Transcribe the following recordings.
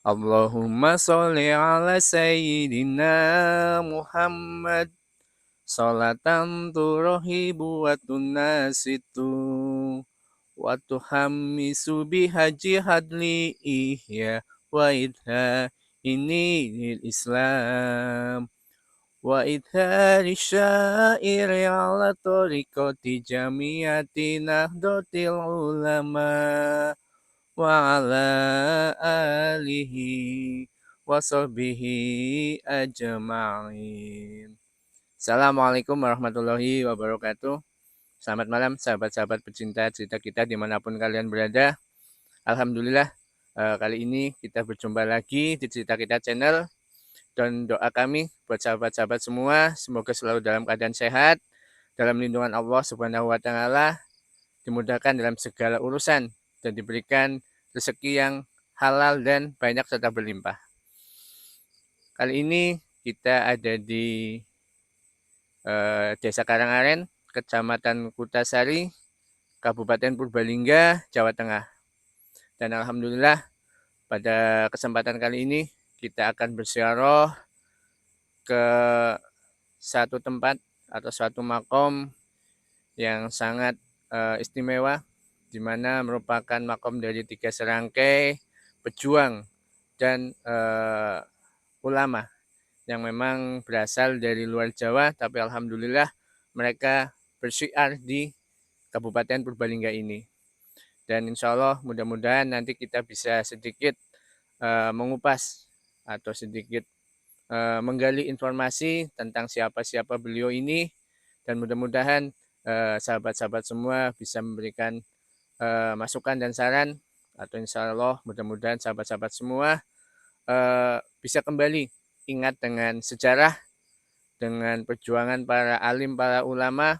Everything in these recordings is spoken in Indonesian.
Allahumma sholli ala sayyidina Muhammad Salatan turahibu wa tunasitu wa tuhammisu bihaji hadli ihya wa idha ini lil Islam wa idhari syairi ala tariqati jamiyati nahdlatul ulama wa ala alihi wa sahbihi ajma'in. Assalamualaikum warahmatullahi wabarakatuh. Selamat malam sahabat-sahabat pecinta cerita kita dimanapun kalian berada. Alhamdulillah kali ini kita berjumpa lagi di Cerita Kita Channel. Dan doa kami buat sahabat-sahabat semua, semoga selalu dalam keadaan sehat, dalam lindungan Allah Subhanahu wa Ta'ala, dimudahkan dalam segala urusan, dan diberikan rezeki yang halal dan banyak serta berlimpah. Kali ini kita ada di Desa Karangaren, Kecamatan Kutasari, Kabupaten Purbalingga, Jawa Tengah. Dan alhamdulillah pada kesempatan kali ini kita akan berziarah ke satu tempat atau suatu makom yang sangat istimewa, di mana merupakan makom dari 3 serangkai pejuang dan ulama yang memang berasal dari luar Jawa, tapi alhamdulillah mereka bersyiar di Kabupaten Purbalingga ini. Dan insya Allah mudah-mudahan nanti kita bisa sedikit mengupas atau sedikit menggali informasi tentang siapa-siapa beliau ini, dan mudah-mudahan sahabat-sahabat semua bisa memberikan masukan dan saran, atau insya Allah mudah-mudahan sahabat-sahabat semua bisa kembali ingat dengan sejarah, dengan perjuangan para alim, para ulama,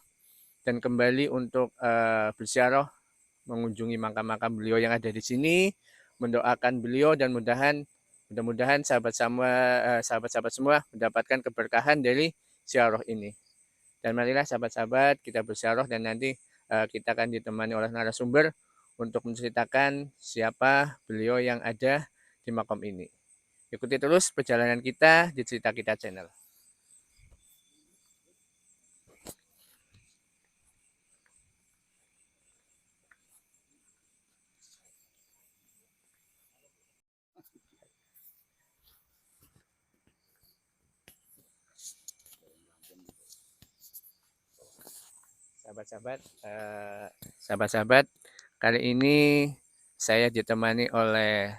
dan kembali untuk berziarah mengunjungi makam-makam beliau yang ada di sini, mendoakan beliau, dan mudah-mudahan sahabat-sahabat semua mendapatkan keberkahan dari ziarah ini. Dan marilah sahabat-sahabat kita berziarah, dan nanti kita akan ditemani oleh narasumber untuk menceritakan siapa beliau yang ada di makam ini. Ikuti terus perjalanan kita di Cerita Kita Channel. Sahabat-sahabat, kali ini saya ditemani oleh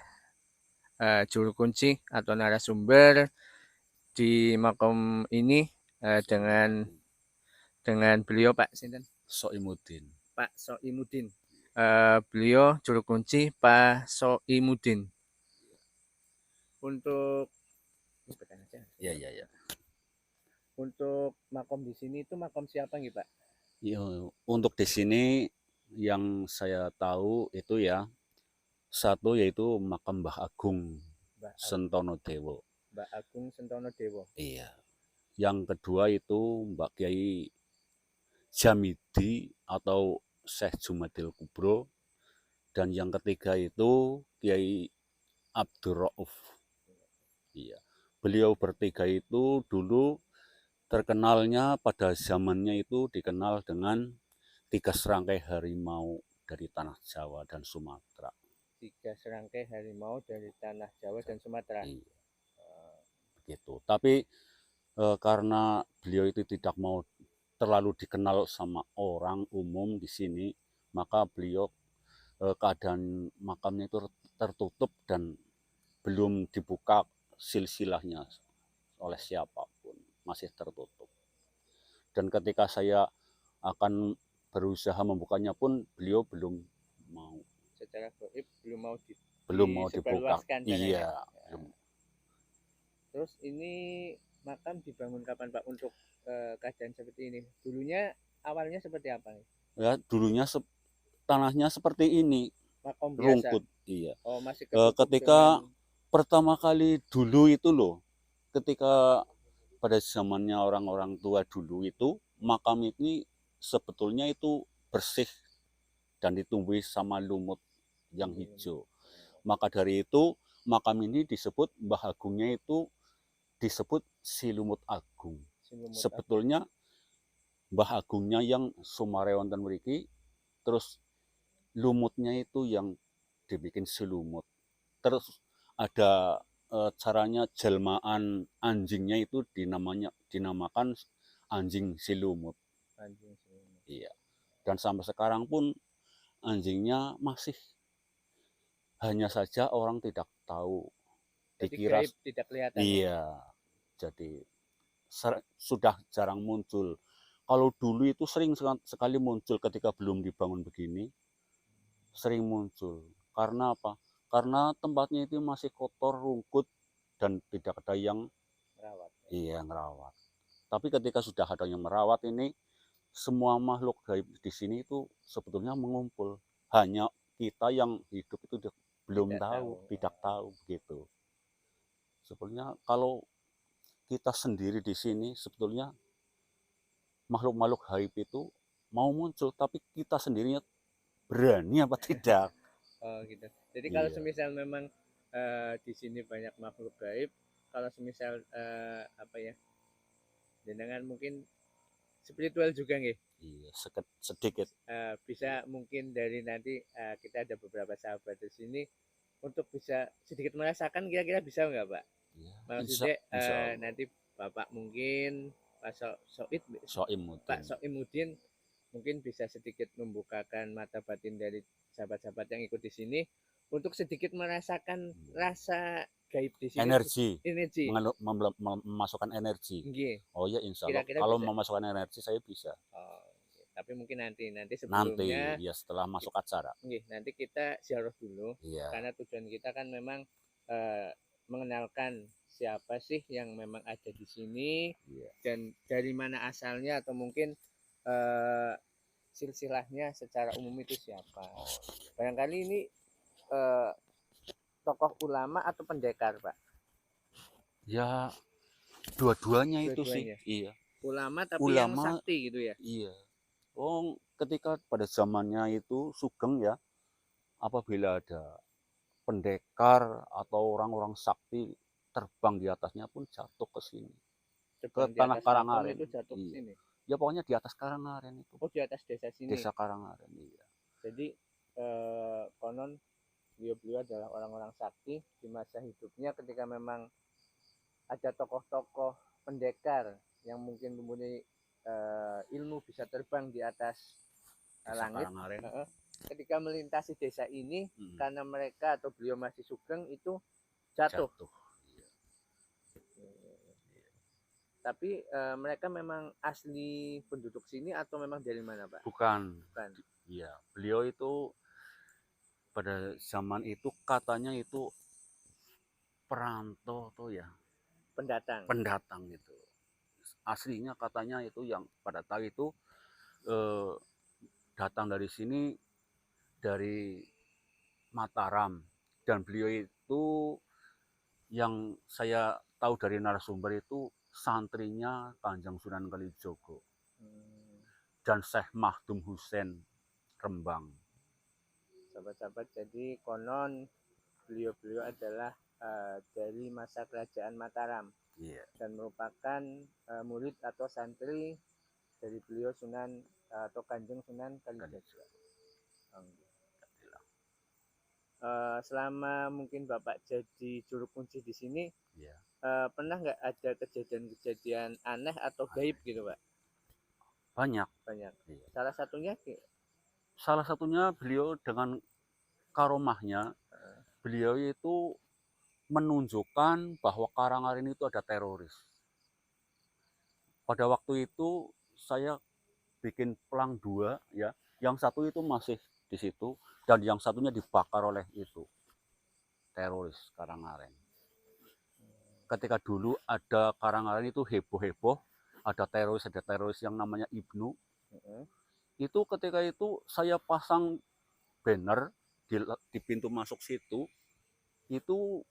juru kunci atau narasumber di makom ini dengan beliau Pak Sinten? Soimudin. Pak Soimudin. Beliau juru kunci Pak Soimudin. Untuk Ya. Untuk makom di sini itu makom siapa nih Pak? Ya, untuk di sini yang saya tahu itu ya, satu yaitu makam Mbah Agung Sentono Dewo. Mbak Agung Sentono Dewo. Iya. Yang kedua itu Mbak Kiai Jamidi atau Syekh Jumadil Kubro, dan yang ketiga itu Kiai Abdur Rauf. Iya. Beliau bertiga itu dulu terkenalnya pada zamannya itu dikenal dengan 3 serangkai harimau dari tanah Jawa dan Sumatera. 3 serangkai harimau dari tanah Jawa dan Sumatera. Iya. Begitu. Tapi karena beliau itu tidak mau terlalu dikenal sama orang umum di sini, maka beliau keadaan makamnya itu tertutup dan belum dibuka silsilahnya oleh siapapun, masih tertutup. Dan ketika saya akan berusaha membukanya pun beliau belum mau. Secara gaib belum mau dibuka. Iya. Belum. Terus ini makam dibangun kapan Pak untuk keadaan seperti ini? Dulunya awalnya seperti apa? Ya, dulunya tanahnya seperti ini, makom biasa. Rungkut. Iya. Oh, masih ketika pertama kali dulu itu loh, ketika pada zamannya orang-orang tua dulu itu, makam ini sebetulnya itu bersih dan ditumbuhi sama lumut yang hijau. Maka dari itu makam ini disebut Mbah Agungnya itu disebut Silumut Agung. Sebetulnya Mbah Agungnya yang sumare wonten mriki, terus lumutnya itu yang dibikin silumut. Terus ada caranya jelmaan anjingnya itu dinamakan anjing silumut. Anjing silumut. Iya. Dan sampai sekarang pun anjingnya masih, hanya saja orang tidak tahu, Jadi dikira gaib, tidak kelihatan. iya. Jadi sudah jarang muncul. Kalau dulu itu sering sekali muncul ketika belum dibangun begini, sering muncul. Karena apa? Karena tempatnya itu masih kotor, rungkut, dan tidak ada yang Merawat. iya ngerawat. Tapi ketika sudah ada yang merawat ini, semua makhluk gaib di sini itu sebetulnya mengumpul. Hanya kita yang hidup itu belum tahu, tidak tahu begitu. Sebetulnya kalau kita sendiri di sini, sebetulnya makhluk-makhluk gaib itu mau muncul, tapi kita sendirinya berani apa tidak? Oh gitu. Jadi kalau Iya. semisal memang di sini banyak makhluk gaib, kalau semisal apa ya, jenengan mungkin spiritual juga nggih. Iya, sedikit. Bisa mungkin dari nanti kita ada beberapa sahabat di sini untuk bisa sedikit merasakan, kira-kira bisa nggak Pak? Iya, Maksudnya insya Allah. nanti Bapak mungkin Pak Pak Soimuddin. Soimuddin mungkin bisa sedikit membukakan mata batin dari sahabat-sahabat yang ikut di sini untuk sedikit merasakan rasa gaib di sini. Energi. Memasukkan energi. Nggih. Oh ya, insya Allah. Kira-kira Kalau bisa. memasukkan energi saya bisa. Oh, tapi mungkin nanti Nanti sebelumnya ya setelah masuk acara. nanti kita ziarah dulu. Iya. Karena tujuan kita kan memang mengenalkan siapa sih yang memang ada di sini, Iya. dan dari mana asalnya, atau mungkin silsilahnya secara umum itu siapa. Barangkali ini tokoh ulama atau pendekar, Pak? Ya, dua-duanya itu sih. Iya. Ulama tapi yang sakti gitu ya? Iya. Oh, ketika pada zamannya itu Sugeng ya, apabila ada pendekar atau orang-orang sakti terbang di atasnya pun jatuh ke sini, ke tanah Karangaren. Itu jatuh ke sini. Ya pokoknya di atas Karangaren itu. Oh, di atas desa sini. Desa Karangaren, iya. Jadi konon beliau adalah orang-orang sakti di masa hidupnya, ketika memang ada tokoh-tokoh pendekar yang mungkin mempunyai ilmu bisa terbang di atas langit. Ketika melintasi desa ini, karena mereka atau beliau masih sugeng, itu jatuh. Iya. Tapi mereka memang asli penduduk sini atau memang dari mana, Pak? Bukan. Iya, beliau itu pada zaman itu katanya itu perantau tuh ya. Pendatang itu. Aslinya katanya itu yang pada tahu itu datang dari sini, dari Mataram, dan beliau itu yang saya tahu dari narasumber itu santrinya Kanjeng Sunan Kalijogo dan Syekh Mahdum Husain Rembang. Sahabat-sahabat, jadi konon beliau adalah dari masa kerajaan Mataram. Iya. Dan merupakan murid atau santri dari beliau Sunan atau Kanjeng Sunan Kalijaga. Selama mungkin Bapak jadi juru kunci di sini, iya, pernah nggak ada kejadian-kejadian aneh atau gaib gitu, Pak? Banyak. Iya. Salah satunya beliau dengan karomahnya, beliau itu menunjukkan bahwa Karangaren itu ada teroris. Pada waktu itu saya bikin pelang 2 ya, yang satu itu masih di situ dan yang satunya dibakar oleh itu teroris Karangaren. Ketika dulu ada Karangaren itu heboh-heboh, ada teroris yang namanya Ibnu. Itu ketika itu saya pasang banner di pintu masuk situ, itu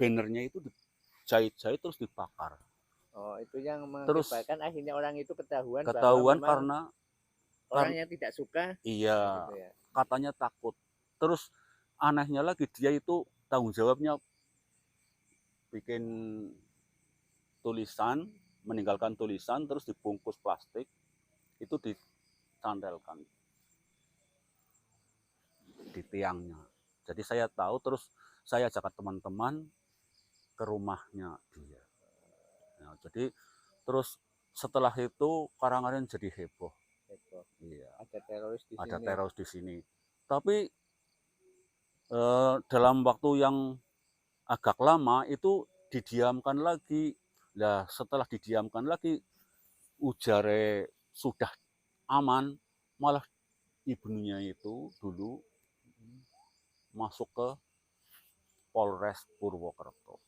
bannernya itu dijahit-jahit terus dibakar. Oh, itu yang mengakibatkan akhirnya orang itu ketahuan karena orang yang tidak suka. Iya, gitu ya. Katanya takut. Terus anehnya lagi dia itu tanggung jawabnya bikin tulisan, meninggalkan tulisan, terus dibungkus plastik, itu dicantelkan di tiangnya. Jadi saya tahu, terus saya ajak teman-teman ke rumahnya dia. Nah, jadi terus setelah itu Karanganyar jadi heboh. Iya, Ada teroris di ada sini. teroris di sini. Tapi dalam waktu yang agak lama itu didiamkan lagi. Nah, setelah didiamkan lagi, ujare sudah aman, malah ibunya itu dulu masuk ke Polres Purwokerto.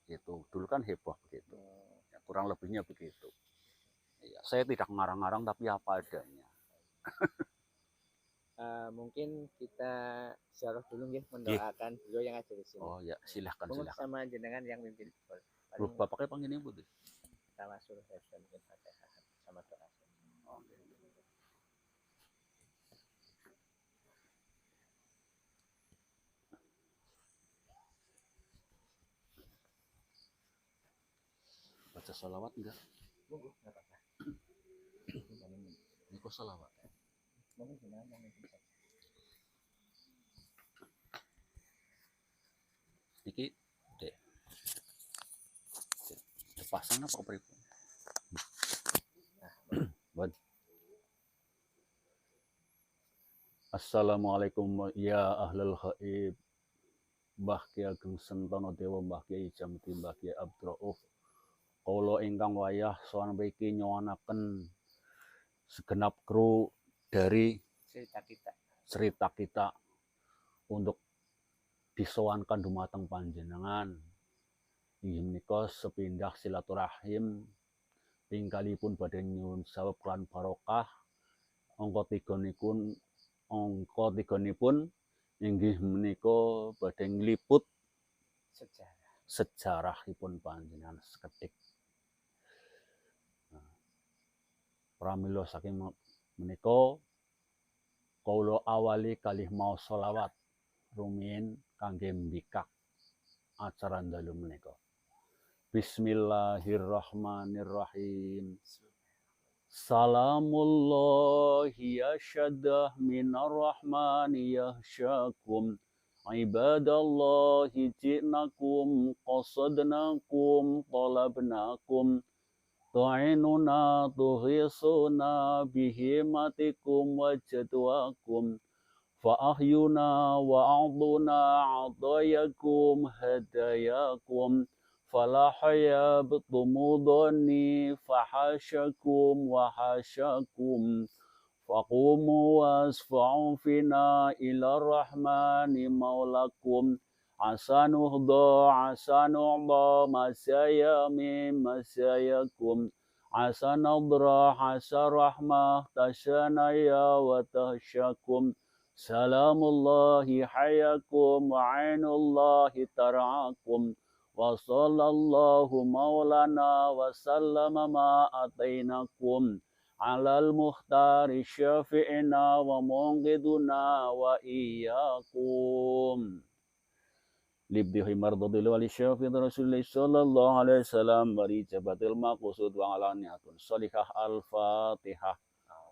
Itu dulu kan heboh begitu. Ya, kurang lebihnya begitu. Ya, saya tidak ngarang-ngarang tapi apa adanya. Mungkin kita ziarah dulu ya, mendoakan beliau yang ada di sini. Oh ya, silahkan Mungkin silahkan. sama jenengan yang mimpin. Loh, bapaknya panggil ibu tuh. Tawasul mungkin sama doa. Baca salawat enggak? Monggo, enggak apa-apa. Ini kok salawat. Monggo jenengan yang mimpin. Iki dek. Pasang apa pripun? Bon. Assalamualaikum ya ahlul ghaib. Mbah Ki Ageng Sentono Dewa, Mbah Ki Jamti, Mbah Ki Abdurrauf. Kula ingkang wayah sowan mriki nyuwunaken segenap kru dari cerita kita untuk disowankan dumateng panjenengan. Inggih menika sepindah silaturahim tingkalipun badhe nyuwun sawab lan barokah. Angka tiganipun inggih menika badhe ngliput sejarahipun panjenengan sekedhik. Pramila saking menika kula awali kalih maos selawat rumiyin kangge mbikak acara dalu menika. Bismillahirrahmanirrahim. Salamullahi yashadah minar rahmani yahsyakum. Ibadallahi ji'nakum qasadnakum talabnakum. Tu'inuna tuhisuna bihimatikum wajadwakum. Fa'ahyuna wa'aduna adayakum hadayakum. Falahaya betumudoni fahasyakum wahasyakum. Faqumu wasfa'u fina ila rahmani maulakum. Asanuhda asanuhda masaya mim masayakum. Asanadra asarahmah tasyanaya wa tahsyakum. Salamullahi hayakum wa ainullahi tar'akum. Wa sallallahu maulana wa sallama ma atainakum. Alal muhtari syafi'ina wa munqiduna wa iyyakum. Libdihi mardadil wali syafi'id Rasulullah sallallahu alaihi wasallam bari jabatil maqsud wa alaniyatun salihah al-fatihah.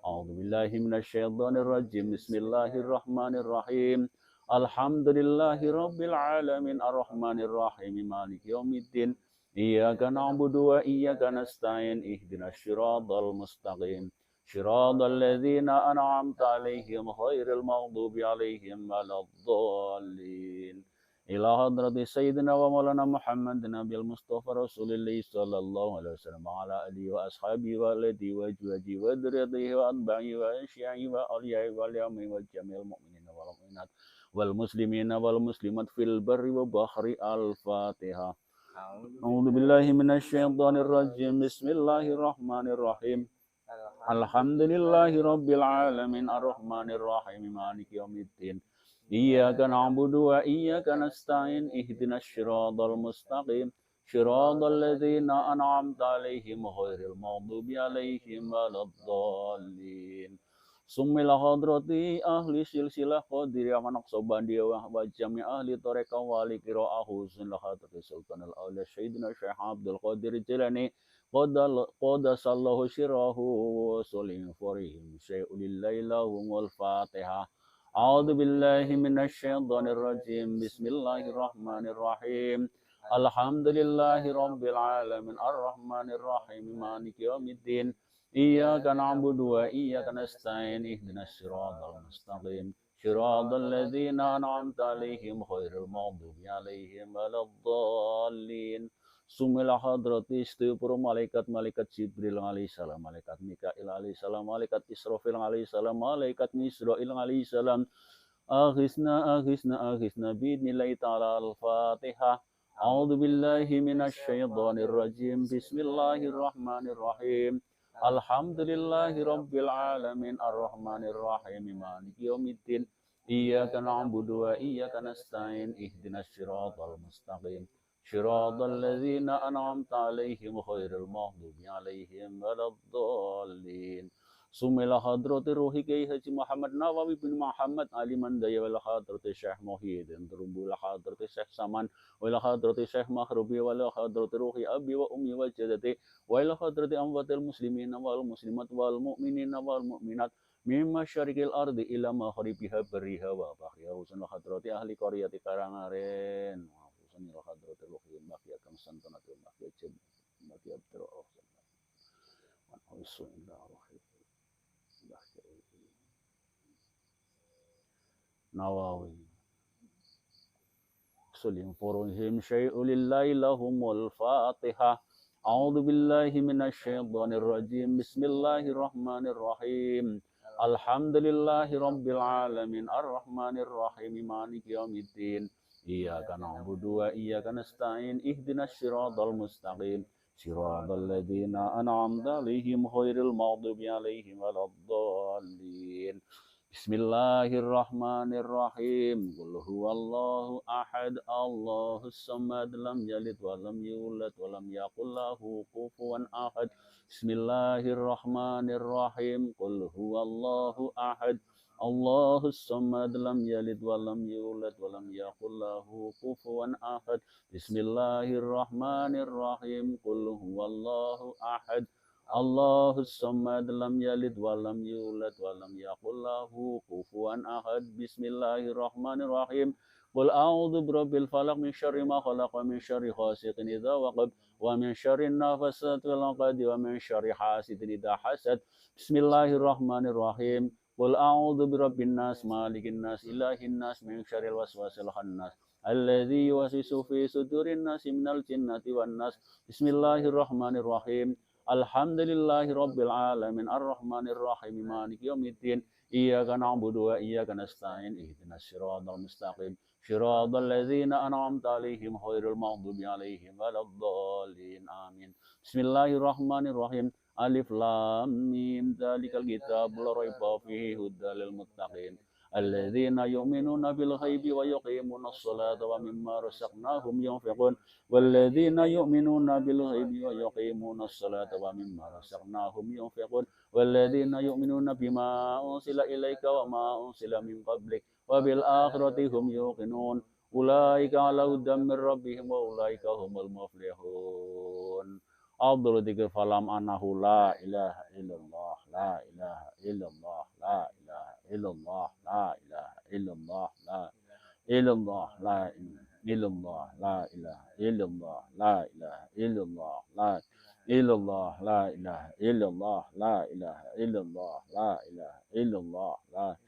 A'udzu billahi minasyaitonir rajim. Bismillahirrahmanirrahim. Alhamdulillahi rabbil alamin arrahmanir rahim maliki yaumiddin. Iyyaka na'budu wa iyyaka nasta'in ihdinas siratal mustaqim. Shiratal ladzina an'amta 'alaihim ghairil maghdubi 'alaihim waladdallin. Ila hadrati Sayyidina wa Maulana Muhammad Nabil Mustafa Rasulullah sallallahu alaihi wasallam wa ala alihi wa ashabihi wa alladhi wa juhadi wa dzurriyyatihi wa atba'i wa asya'i wa awliya'i wa liyami wa jamil mu'minina wal mu'minat wal muslimina wal muslimat fil barri wa bahri. Al-Fatihah. A'udzu billahi minasyaitonir rajim. Bismillahirrahmanirrahim. Alhamdulillahi rabbil alamin arrahmanir rahim maliki yaumiddin. Iyyaka na'budu wa iyyaka nasta'in ihdinas siratal mustaqim. Shiratal ladzina an'amta 'alaihim ghairil maghdubi 'alaihim waladdallin. Sumil hadrati ahli silsilah qadiriyah wa naqsabandiyah wa jami ahli tariqah wali qira'ahu sunlah hadrati sultan al-awliya sayyidina Syekh Abdul Qadir Jilani qadasallahu syirahu wa sulim farihim syai'ulillahi lahumul fatihah. A'udzu billahi minasyaitonir rajim. Bismillahirrahmanirrahim. Alhamdulillahi rabbil alamin arrahmanir rahim maliki yaumiddin. Iyyaka na'budu wa iyyaka nasta'in ihdinas siratal mustaqim siratal ladzina an'amta 'alaihim ghairil maghdubi 'alaihim waladdallin. Sumilah hadrati istighfar malaikat Jibril alaihi salam, malaikat Mikail alaihi salam, malaikat Israfil alaihi salam, malaikat Misrail alaihi salam. Aghisna bidnillahi ta'ala al-Fatihah. A'udzu billahi minasyaitonir rajim. Bismillahirrahmanirrahim. Alhamdulillahi rabbil alamin arrahmanir rahim maliki yaumiddin. Iyyaka na'budu wa iyyaka nasta'in ihdinas siratal mustaqim siratal ladzina an'amta 'alaihim ghairil maghdubi 'alaihim waladdallin. Sumilah hadrati ruhi Kiai Haji Muhammad Nawawi bin Muhammad Ali Mandaya wal hadrati Syekh Muhyiddin Turumbul hadrati Syekh Saman wal hadrati Syekh Mahrubi wal hadrati ruhi abi wa ummi wa jadati wal hadrati amwatil muslimin wal muslimat wal mu'minin wal mu'minat mimma syarikil ardi ila maghribiha bariha wa bahriha husnul hadrati ahli qaryati Karangaren wa husnul hadrati ruhi Mbah Kang Santanati Mbah Jeb Mbah Abdul wa husnul Nawawi Sulim furuhim syai'ulillahi lahumul fatihah. A'udzu billahi minasyaitonir rajim. Bismillahirrahmanirrahim. Alhamdulillahi rabbil alamin arrahmanir rahim maliki yaumiddin. Iyyaka na'budu wa iyyaka nasta'in ihdinas siratal mustaqim siratal ladzina an'amta 'alaihim ghairil maghdubi 'alaihim waladdallin. Bismillahirrahmanirrahim. Qul huwallahu ahad, Allahus samad, lam yalid wa lam yulad wa lam yakul lahu kufuwan ahad. Bismillahirrahmanirrahim. Qul huwallahu ahad, Allahus samad, lam yalid wa lam yulad wa lam yakul lahu kufuwan ahad. Bismillahirrahmanirrahim. Qul huwallahu ahad, Allahus samad, lam yalid wa lam yulad wa lam yakul lahu kufuwan ahad. Bismillahirrahmanirrahim. Qul a'udzu birabbil falaq min syarri ma khalaq wa min syarri ghasiqin idza waqab wa min syarri nafasati fil 'uqad wa min syarri hasidin idza hasad. Bismillahirrahmanirrahim. Qul a'udzu birabbin nas malikin nas ilahin nas min syarril waswasil khannas alladzi yuwaswisu fi sudurin nas minal jinnati wan nas. Bismillahirrahmanirrahim. Alhamdulillahi rabbil alamin arrahmanir rahim maliki yaumiddin. Iyyaka na'budu wa iyyaka nasta'in ihdinas siratal mustaqim siratal ladzina an'amta 'alaihim ghairil maghdubi 'alaihim waladdallin. Amin. Bismillahirrahmanirrahim. Alif lam mim dzalikal kitabul la raiba fihi huddal lil muttaqin alladzina yu'minuna bil ghaibi wa yuqimunas salata wa mimma razaqnahum yunfiqun. والذين يؤمنون بالغيب ويقيمون الصلاة ومما رزقناهم ينفقون والذين يؤمنون بما أنزل إليك وما أنزل من قبلك وبالآخرة هم يوقنون أولئك على هدى من ربهم وأولئك هم المفلحون. أفضل ذكر فلم أنه لا إله إلا الله لا إله إلا الله لا إله إلا الله لا إله إلا الله لا إلا الله لا illallah la ilaha illallah la ilaha illallah la illallah la ilaha illallah la ilaha illallah la ilaha illallah la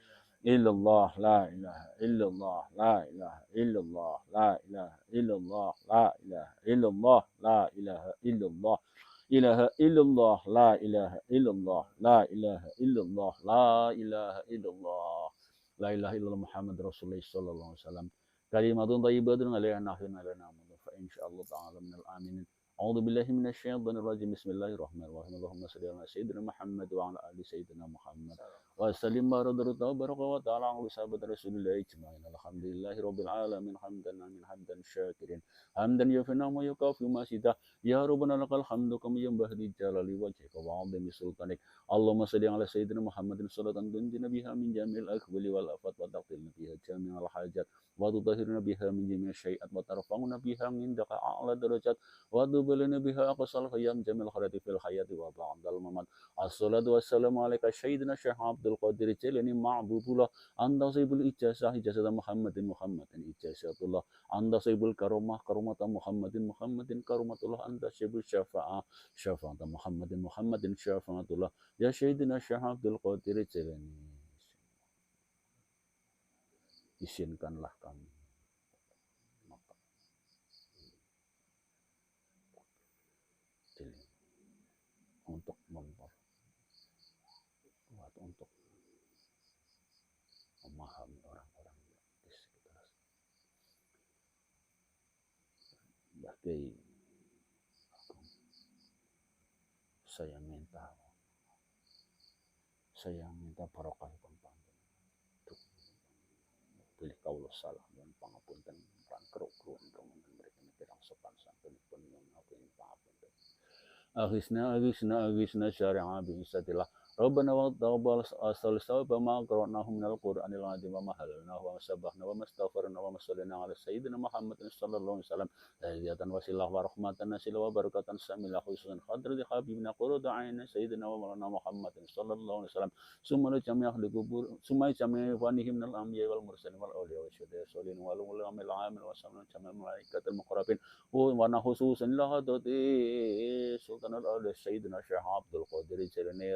illallah la ilaha illallah la ilaha illallah la ilaha illallah la ilaha illallah la ilaha illallah ilaha illallah la ilaha illallah la ilaha illallah la ilaha illallah la ilaha illallah Muhammad Rasulullah sallallahu alaihi wasallam. Kalimatun thayyibatun alaiha nahyun alaiha namun fa insyaallah ta'ala minal aminin. A'udzu billahi minasyaitonir rajim. Bismillahirrahmanirrahim. Allahumma shalli ala sayyidina Muhammad wa ala ali sayyidina Muhammad وسلم بارك وبارك وتعالى على صحابة رسول الله أجمعين الحمد لله رب العالمين حمدا شاكرين حمدا يوفي نعمه ويكافئ مزيدا يا ربنا لك الحمد كما ينبغي لجلال وجهك وعظيم سلطانك اللهم صل على سيدنا محمد صلاة تنجينا بها من جميع الأكبر والآفات وتقتلنا بها جميع الحاجات وتطهرنا بها من جميع الشيئات وترفعنا بها عندك أعلى درجات وتبلغنا بها أقصى الخيام جميع الخيرات في الحياة وبعد الممات الصلاة والسلام عليك سيدنا الشيخ عبد القادر الجيلاني معبود الله أنت صاحب الإجازة إجازة محمد إجازة الله أنت صاحب الكرامة كرامة محمد كرامة الله أنت صاحب الشفاعة شفاعة محمد شفاعة الله يا سيدنا الشيخ عبد القادر الجيلاني izinkanlah kami untuk memperkuat untuk memahami orang-orang di sekitar sebagai saya minta barokah untuk pilih kaulah salah dan pangapunten dan keruk-keruk untuk memberikan pirang sopan santun pun yang aku ingin pangapunten agisna syari'a bi'isatillah Rabbana wa taqabbal as-salisa wa ma qara'nahu minal qur'anil azim wa ma halalnahu wa sabbahna wa mastaghfarna wa masallina ala sayyidina Muhammadin sallallahu alaihi wasallam hidayatan wasilah wa rahmatan nasilah wa barakatan samilah khususan hadrati habibina qurrata a'yunina sayyidina wa maulana Muhammadin sallallahu alaihi wasallam summa jami' ahli kubur summa jami' fanihim minal anbiya wal mursalin wal awliya wa syuhada solihin wal ulama al amil wa samana jami' malaikatil muqarrabin wa khususan la hadrati sultan al-awliya sayyidina Syekh Abdul Qadir Jilani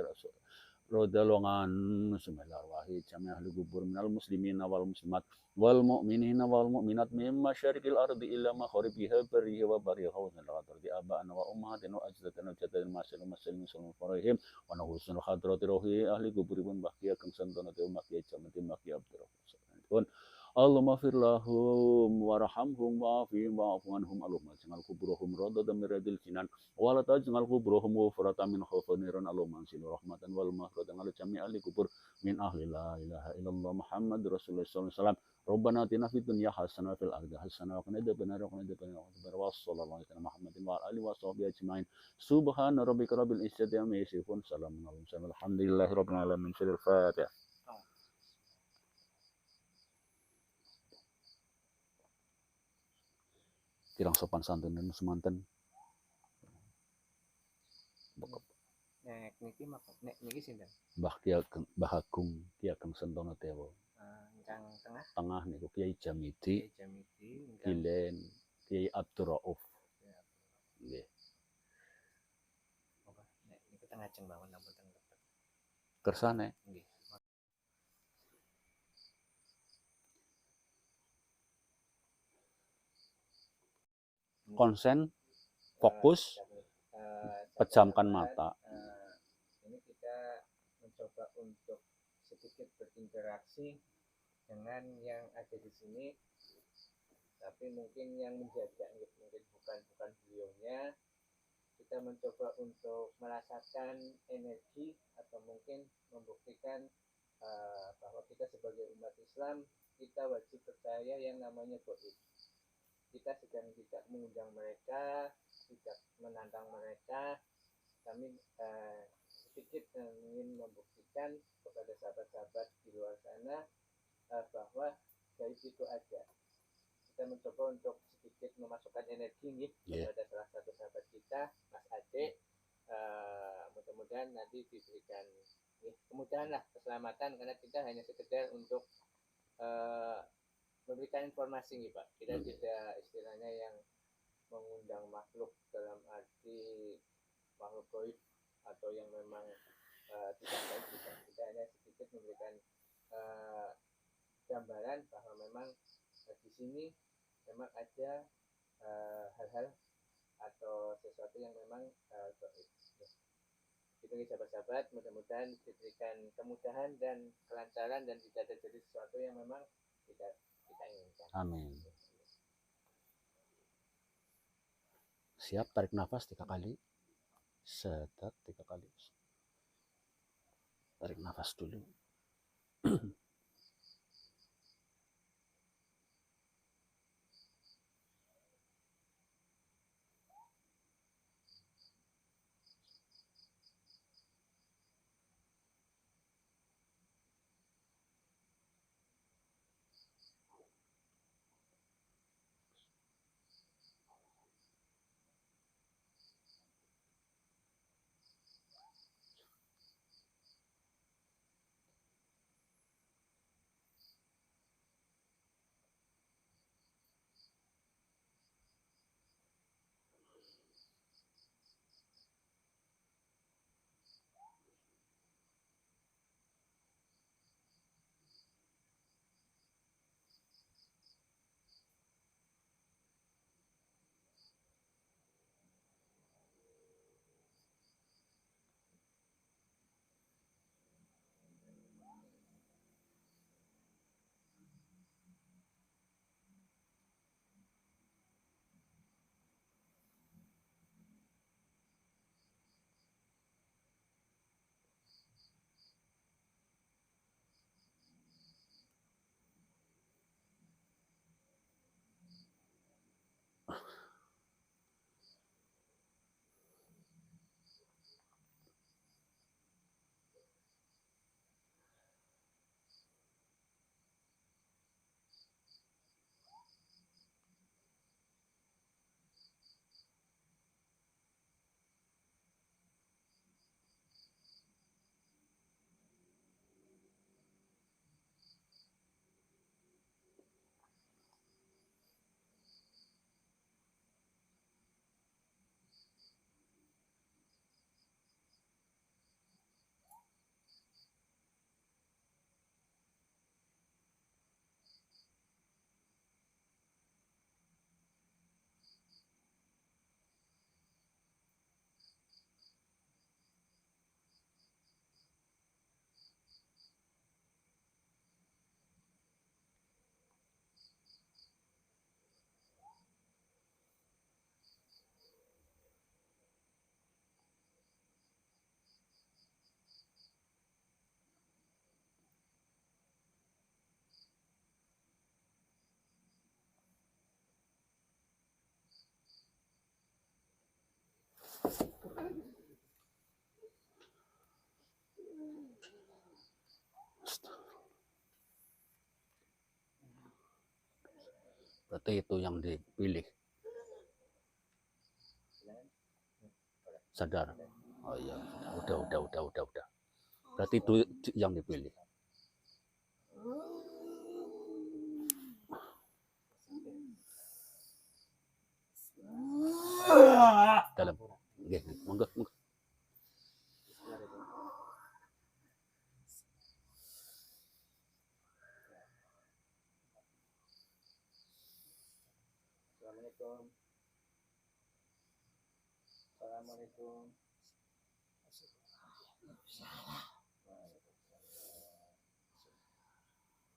Rodalongan Sumelar Wahid Jami' ahli kubur minal muslimin wal muslimat wal mu'minina wal mu'minat min masyariqil ardi ila magharibiha bariha wa bariha wa nadarati aba'ana wa ummahatina wa ajdatina jadadina masyarakat muslimin farihim wa nahusun hadrati rohi ahli kuburipun bakia kang santana te makia jamati makia abdurrahman Allahumma fir lahum warhamhum wa'afihim wa'afu anhum Allahumma jangal kuburahum radatan min radil jinan wala taj'al quburahum ghufratan min khawfaniran Allahumma anzilu rahmatan wal maghfiratan ala jami'il kubur min ahli la ilaha illallah Muhammad Rasulullah sallallahu alaihi wasallam Rabbana atina fid dunya hasanah fil akhirati hasanah wa qina adzabannar wa qina adzabannar wa sallallahu alaihi Muhammadin wa alihi wa sahbihi ajmain subhana rabbika rabbil izzati amma yasifun salamun alal mursalin alhamdulillahi rabbil alamin fil fatihah kirang sopan santun dan semanten Nek niki maka nek niki sinten? Mbah Agung Ki Ageng Sentana Dewa. Ingkang tengah Tengah niku Kiai Jamidi. Kilen Kiai Abdurrauf. Nggih. Nek niku tengah ajeng mawon napa teng Kersane. Nggih. Konsen, fokus, pejamkan mata. Ini kita mencoba untuk sedikit berinteraksi dengan yang ada di sini, tapi mungkin yang menjaga mungkin bukan beliaunya. Kita mencoba untuk merasakan energi atau mungkin membuktikan bahwa kita sebagai umat Islam kita wajib percaya yang namanya gaib. Kita sedang tidak mengundang mereka, tidak menantang mereka. Kami sedikit ingin membuktikan kepada sahabat-sahabat di luar sana bahwa gaib itu ada. Kita mencoba untuk sedikit memasukkan energi kepada salah satu sahabat kita, Mas Ade. Mudah-mudahan nanti diberikan kemudahan lah, keselamatan, karena kita hanya sekedar untuk memberikan informasi nih Pak. Kita tidak istilahnya yang mengundang makhluk dalam arti makhluk gaib atau yang memang tidak baik. Kita hanya sedikit memberikan gambaran bahwa memang di sini memang ada hal-hal atau sesuatu yang memang gaib. Itu sahabat-sahabat, mudah-mudahan diberikan kemudahan dan kelancaran dan tidak terjadi sesuatu yang memang tidak kita inginkan. Amin. Siap, tarik nafas 3 kali. Sedat 3 kali. Tarik nafas dulu. Berarti itu yang dipilih. Sadar. Oh iya, udah. Berarti itu yang dipilih. Dalam. Nggih, monggo. Assalamualaikum. Assalamualaikum.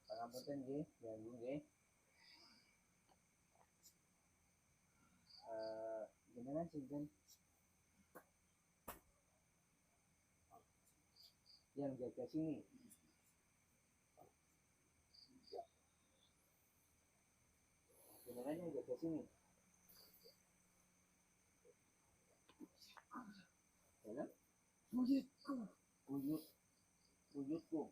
Pangapunten nggih, ganggu nggih. Gimana sinten? Yang jaga sini. Gimana yang jaga sini? Dalam? Buyutku.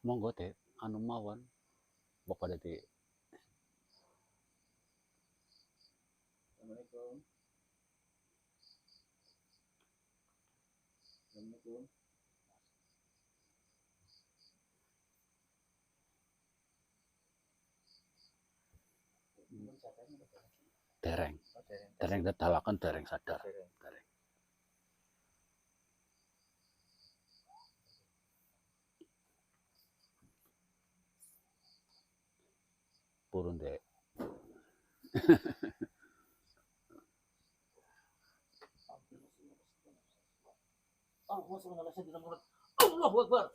Monggo teh anu mawon. Bapak dadi Assalamualaikum. Assalamualaikum. dereng. Dereng tetalaken dereng sadar. Dereng. Purun dek. Allahu Akbar.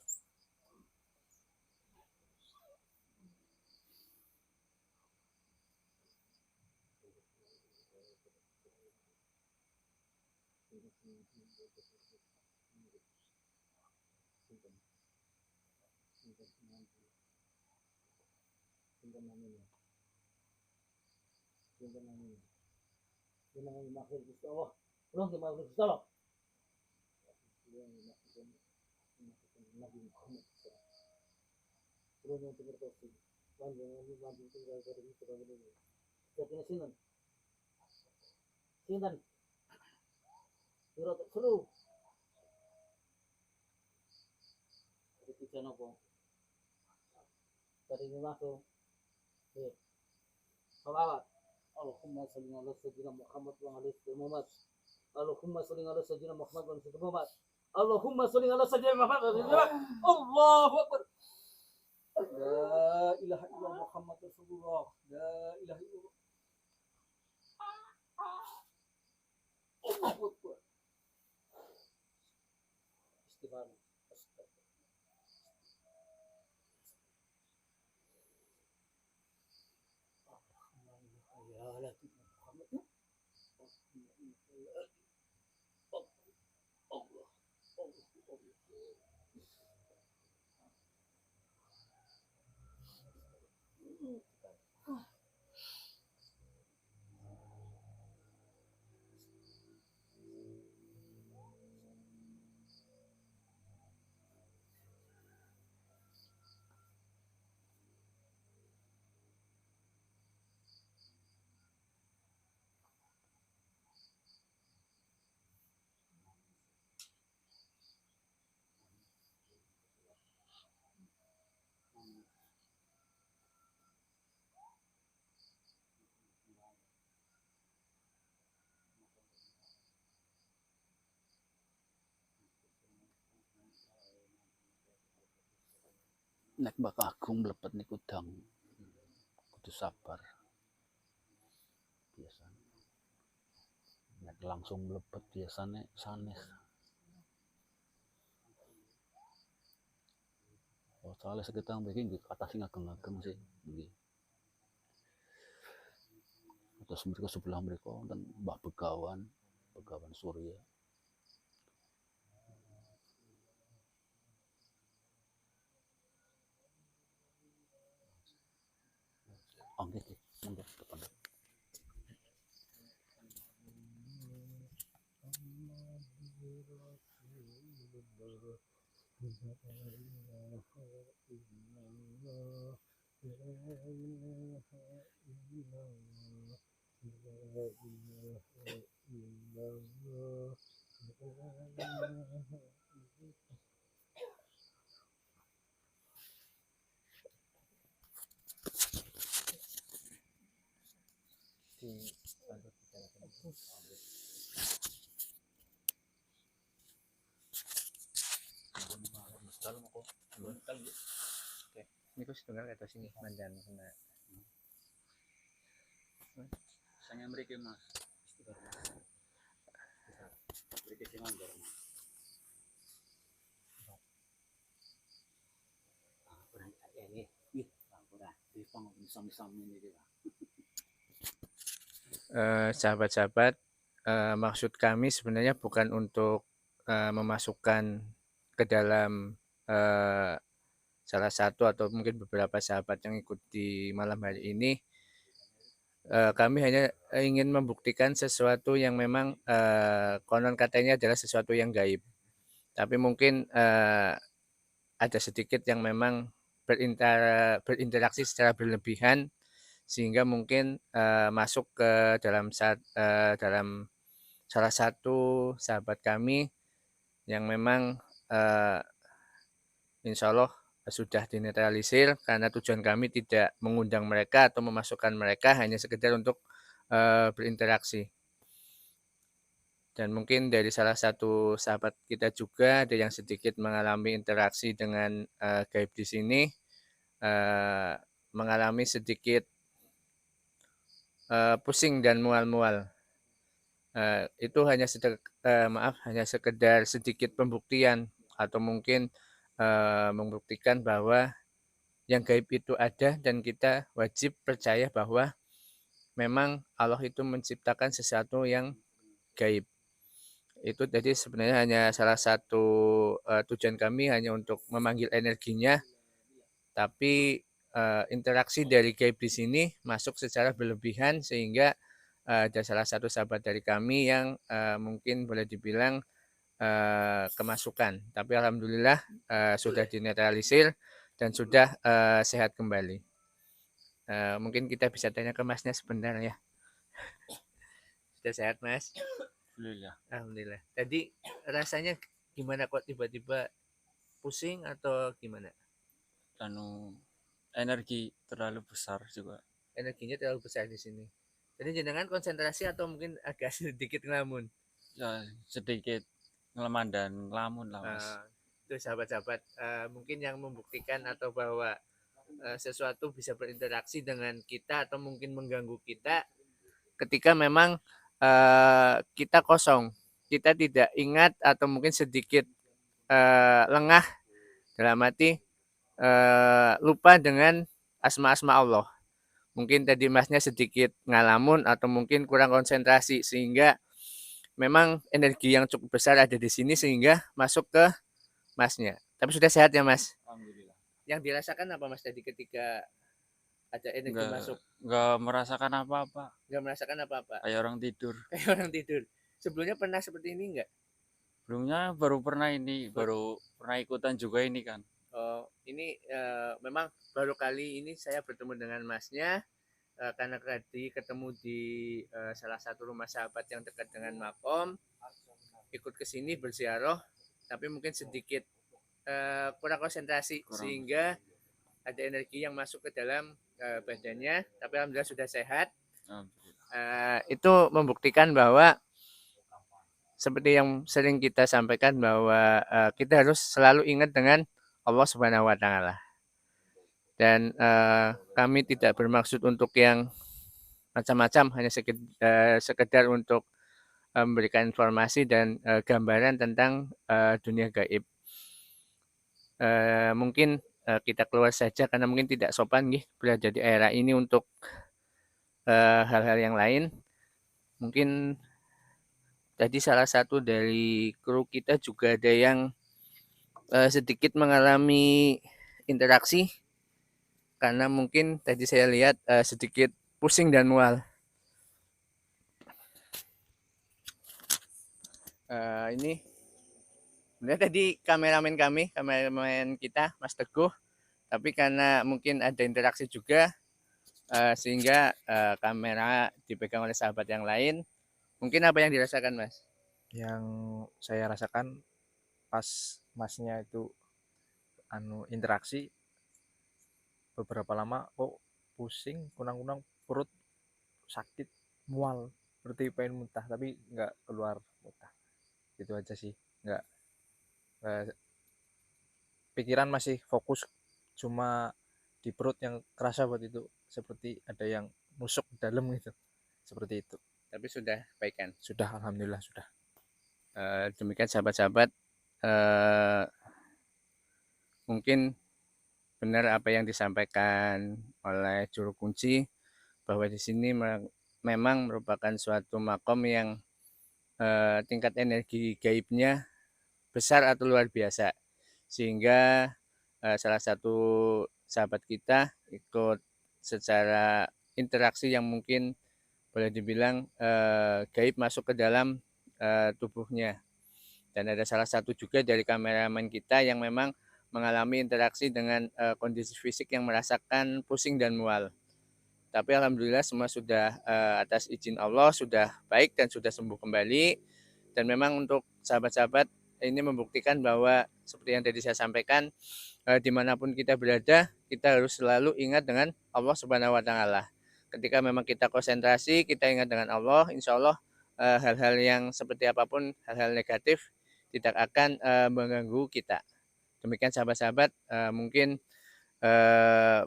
Salawat. Allahumma sholli ala sayyidina Muhammad wa ala ali Muhammad. Allahumma sholli ala sayyidina Muhammad wa ala ali Muhammad. Allahumma sholli ala sayyidina Muhammad wa ala ali Muhammad. Allahu Akbar. La ilaha illallah Muhammad Rasulullah. La ilaha illallah. Allahu Akbar. Istighfar. Nek Mbak Agung mlebet niku dang kudu sabar. Biasane. Nek langsung mlebet biasane sanes. Oh, soalnya sekitar mriki nggih kathah sing ageng-ageng sih nggih. Terus mriko sebelah mriko wonten Mbak Begawan, Begawan Surya. Oh nggih, monggo depan. Niku setunggal kata sini mandan kena. Saya mriki Mas. Mriki sing ngandar. Ora ini. Ih, ora dipang sami-sami niki, Pak. Sahabat-sahabat, maksud kami sebenarnya bukan untuk memasukkan ke dalam salah satu atau mungkin beberapa sahabat yang ikut di malam hari ini. Kami hanya ingin membuktikan sesuatu yang memang konon katanya adalah sesuatu yang gaib. Tapi mungkin ada sedikit yang memang berinteraksi secara berlebihan sehingga mungkin masuk ke dalam salah satu sahabat kami yang memang insya Allah sudah dinetralisir karena tujuan kami tidak mengundang mereka atau memasukkan mereka, hanya sekedar untuk berinteraksi. Dan mungkin dari salah satu sahabat kita juga ada yang sedikit mengalami interaksi dengan gaib di sini, mengalami sedikit pusing dan mual-mual. Itu hanya sekedar sedikit pembuktian atau mungkin membuktikan bahwa yang gaib itu ada dan kita wajib percaya bahwa memang Allah itu menciptakan sesuatu yang gaib. Itu jadi sebenarnya hanya salah satu tujuan kami hanya untuk memanggil energinya, tapi interaksi dari gaib di sini masuk secara berlebihan sehingga ada salah satu sahabat dari kami yang mungkin boleh dibilang kemasukan. Tapi alhamdulillah sudah dinetralisir dan sudah sehat kembali. Mungkin kita bisa tanya ke Masnya sebentar ya. Sudah sehat Mas? Alhamdulillah. Alhamdulillah. Tadi rasanya gimana kok tiba-tiba pusing atau gimana? Energi terlalu besar juga. Energinya terlalu besar di sini. Jadi jenengan konsentrasi atau mungkin agak sedikit ngelamun? Ya, sedikit ngelaman dan ngelamun lah Mas. Itu sahabat-sahabat mungkin yang membuktikan atau bahwa sesuatu bisa berinteraksi dengan kita atau mungkin mengganggu kita ketika memang kita kosong, kita tidak ingat atau mungkin sedikit lengah dalam arti lupa dengan asma-asma Allah. Mungkin tadi Masnya sedikit ngalamun atau mungkin kurang konsentrasi sehingga memang energi yang cukup besar ada di sini sehingga masuk ke Masnya. Tapi sudah sehat ya Mas? Alhamdulillah. Yang dirasakan apa Mas tadi ketika ada energi masuk? Enggak merasakan apa-apa. Nggak merasakan apa-apa? Kayak orang tidur. Kayak orang tidur. Sebelumnya pernah seperti ini nggak? Sebelumnya baru pernah ikutan juga ini kan. Oh, ini memang baru kali ini saya bertemu dengan Masnya karena tadi ketemu di salah satu rumah sahabat yang dekat dengan makom, ikut ke sini berziarah, tapi mungkin sedikit kurang konsentrasi sehingga ada energi yang masuk ke dalam badannya, tapi alhamdulillah sudah sehat. Itu membuktikan bahwa seperti yang sering kita sampaikan bahwa kita harus selalu ingat dengan Allah Subhanahu wa taala. Dan kami tidak bermaksud untuk yang macam-macam, hanya sekedar untuk memberikan informasi dan gambaran tentang dunia gaib. Mungkin kita keluar saja karena mungkin tidak sopan berada di era ini untuk hal-hal yang lain. Mungkin tadi salah satu dari kru kita juga ada yang sedikit mengalami interaksi karena mungkin tadi saya lihat sedikit pusing dan mual. Ini sebenarnya tadi kameramen kita Mas Teguh, tapi karena mungkin ada interaksi juga sehingga kamera dipegang oleh sahabat yang lain. Mungkin apa yang dirasakan Mas? Yang saya rasakan pas Masnya itu interaksi beberapa lama kok pusing, kunang-kunang, perut sakit, mual, seperti pengen muntah tapi nggak keluar muntah. Itu aja sih, nggak pikiran masih fokus cuma di perut yang kerasa buat itu seperti ada yang nusuk dalam gitu, seperti itu. Tapi sudah baikan? Sudah, alhamdulillah sudah. Demikian sahabat-sahabat, mungkin benar apa yang disampaikan oleh juru kunci bahwa di sini memang merupakan suatu makom yang tingkat energi gaibnya besar atau luar biasa, sehingga salah satu sahabat kita ikut secara interaksi yang mungkin boleh dibilang gaib masuk ke dalam tubuhnya. Dan ada salah satu juga dari kameramen kita yang memang mengalami interaksi dengan kondisi fisik yang merasakan pusing dan mual. Tapi alhamdulillah semua sudah atas izin Allah sudah baik dan sudah sembuh kembali. Dan memang untuk sahabat-sahabat ini membuktikan bahwa seperti yang tadi saya sampaikan, dimanapun kita berada, kita harus selalu ingat dengan Allah Subhanahu wa taala. Ketika memang kita konsentrasi, kita ingat dengan Allah, insya Allah hal-hal yang seperti apapun, hal-hal negatif tidak akan mengganggu kita. Demikian sahabat-sahabat, mungkin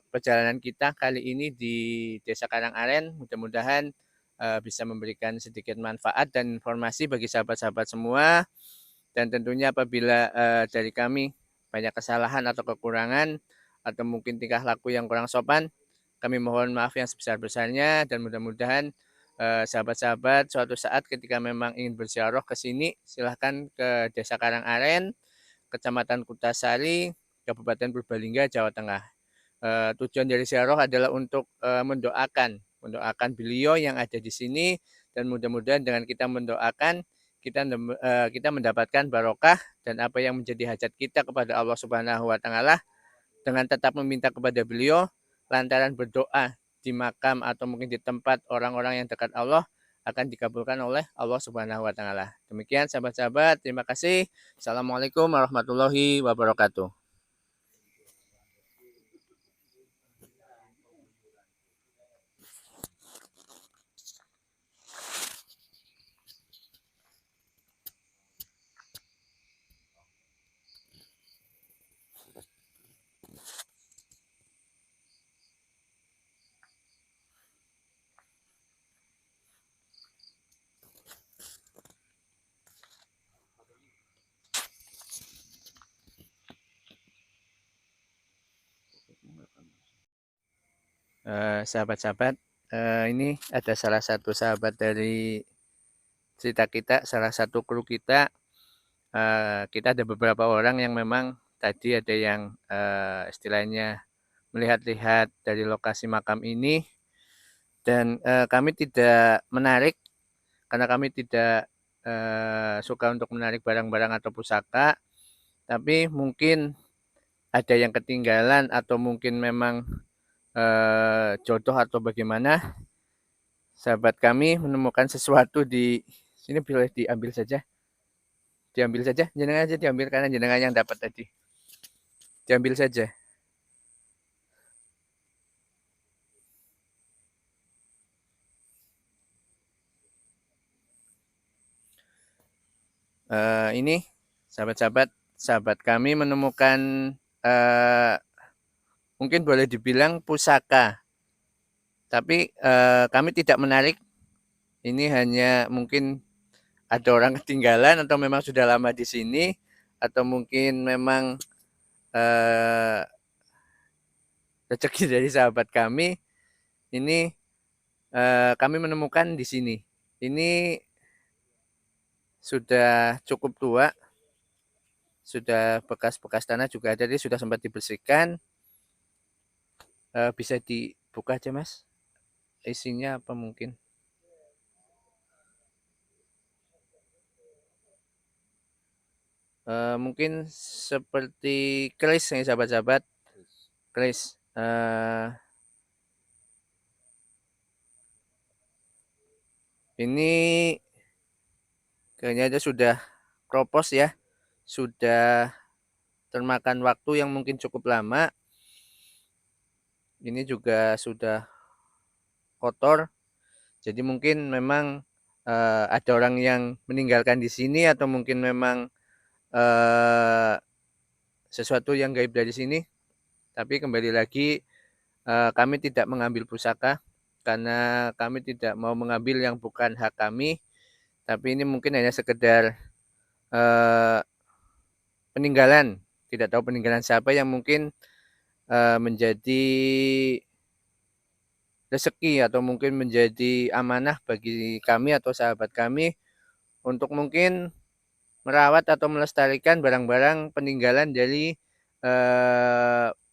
perjalanan kita kali ini di Desa Karangaren. Mudah-mudahan bisa memberikan sedikit manfaat dan informasi bagi sahabat-sahabat semua. Dan tentunya apabila dari kami banyak kesalahan atau kekurangan atau mungkin tingkah laku yang kurang sopan, kami mohon maaf yang sebesar-besarnya dan mudah-mudahan sahabat-sahabat suatu saat ketika memang ingin berziarah ke sini, silahkan ke Desa Karangaren, Kecamatan Kutasari, Kabupaten Purbalingga, Jawa Tengah. Tujuan dari ziarah adalah untuk mendoakan beliau yang ada di sini, dan mudah-mudahan dengan kita mendoakan kita mendapatkan barokah dan apa yang menjadi hajat kita kepada Allah Subhanahu wa taala dengan tetap meminta kepada beliau lantaran berdoa di makam atau mungkin di tempat orang-orang yang dekat Allah akan dikabulkan oleh Allah Subhanahu wa taala. Demikian sahabat-sahabat, terima kasih. Assalamualaikum warahmatullahi wabarakatuh. Sahabat-sahabat, ini ada salah satu sahabat dari cerita kita, salah satu kru kita. Kita ada beberapa orang yang memang tadi ada yang istilahnya melihat-lihat dari lokasi makam ini, dan kami tidak menarik karena kami tidak suka untuk menarik barang-barang atau pusaka, tapi mungkin ada yang ketinggalan atau mungkin memang jodoh atau bagaimana, sahabat kami menemukan sesuatu di sini. Boleh diambil saja, jenengan aja diambil karena jenengan yang dapat tadi, diambil saja. Ini sahabat kami menemukan mungkin boleh dibilang pusaka, tapi kami tidak menarik. Ini hanya mungkin ada orang ketinggalan atau memang sudah lama di sini, atau mungkin memang rezeki dari sahabat kami. Ini kami menemukan di sini. Ini sudah cukup tua, sudah bekas-bekas tanah juga ada, jadi sudah sempat dibersihkan. Bisa dibuka aja Mas, isinya apa mungkin? Mungkin seperti keris nih sahabat-sahabat, keris. Ini kayaknya sudah kropos ya, sudah termakan waktu yang mungkin cukup lama. Ini juga sudah kotor, jadi mungkin memang ada orang yang meninggalkan di sini, atau mungkin memang sesuatu yang gaib dari sini. Tapi kembali lagi, kami tidak mengambil pusaka karena kami tidak mau mengambil yang bukan hak kami. Tapi ini mungkin hanya sekedar peninggalan, tidak tahu peninggalan siapa, yang mungkin menjadi rezeki atau mungkin menjadi amanah bagi kami atau sahabat kami untuk mungkin merawat atau melestarikan barang-barang peninggalan dari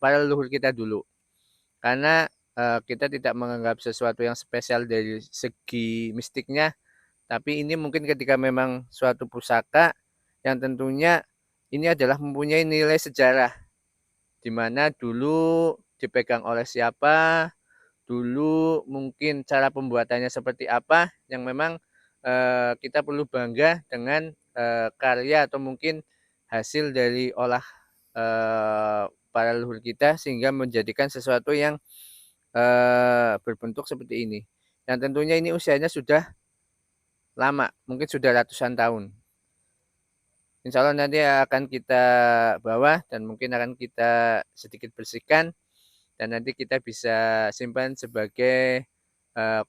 para leluhur kita dulu. Karena kita tidak menganggap sesuatu yang spesial dari segi mistiknya, tapi ini mungkin ketika memang suatu pusaka yang tentunya ini adalah mempunyai nilai sejarah, di mana dulu dipegang oleh siapa, dulu mungkin cara pembuatannya seperti apa, yang memang kita perlu bangga dengan karya atau mungkin hasil dari olah para leluhur kita, sehingga menjadikan sesuatu yang berbentuk seperti ini. Yang tentunya ini usianya sudah lama, mungkin sudah ratusan tahun. Insya Allah nanti akan kita bawa dan mungkin akan kita sedikit bersihkan dan nanti kita bisa simpan sebagai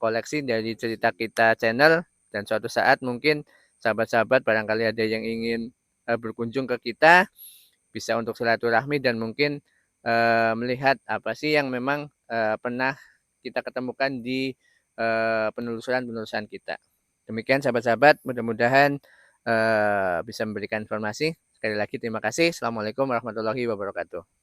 koleksi dari cerita kita channel, dan suatu saat mungkin sahabat-sahabat barangkali ada yang ingin berkunjung ke kita, bisa untuk silaturahmi dan mungkin melihat apa sih yang memang pernah kita ketemukan di penelusuran-penelusuran kita. Demikian sahabat-sahabat, mudah-mudahan bisa memberikan informasi. Sekali lagi terima kasih. Assalamualaikum warahmatullahi wabarakatuh.